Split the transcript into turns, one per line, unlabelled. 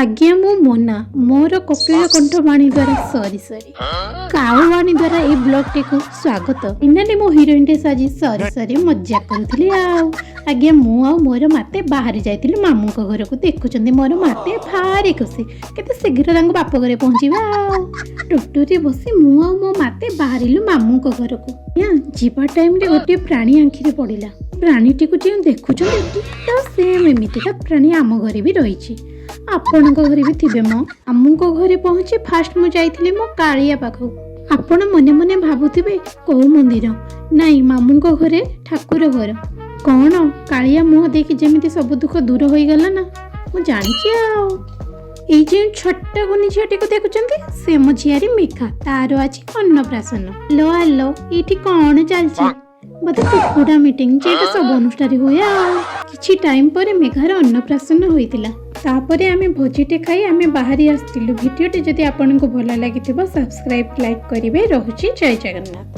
आज्ञा मो मोना मोर कपिल कंठ वाणी द्वारा सॉरी सॉरी काऊ वाणी द्वारा ए ब्लॉग टी को स्वागत इनाली मो हीरोइन टे साजी सॉरी सॉरी मजाक करूथली आज्ञा मु आ मोर माते बाहर जाइतिलु मामू को घर को देखुचंदी मोर माते भारी खुशी केते शीघ्र तांको बाप घरे पहुंचीबा टुटुरी बसी मु आ मो माते बाहरिलु मामू को घर को या जीवा टाइम रे गोटे प्राणी आंखी रे पड़िला प्राणीटी को जे देखुचंदी तो सेम एमितिका प्राणी आम घरे भी रहिछि आपण घरे भी थिबे मो आमू को घरे पहुंची फास्ट मु जाइथिली मो कालिया पाखो आपण मने मने भाबुथिबे को मंदिर नाई मामू को घरे ठाकुर घर कौन कालिया मुह देखि जेमिति सब दुख दूर होई गला ना मु जानि छी आ एई जे छोटा गुनी झियाटी को देखुचंती से मो झियारी मेघा तारो अछि अन्नप्राशन लो आलो एठी कोन चलछि बते कुकुड़ा मीटिंग जेटा सब अनुष्ठान हुए किछि टाइम पर मेघार अन्नप्राशन होइतिला तापरे आमे भोजिटे खाई आमे बाहरी आस्तिलु भिडियोटे जदि आपनको भला लागिथिबो सब्सक्राइब लाइक करिवे रहुछि जय जगन्नाथ।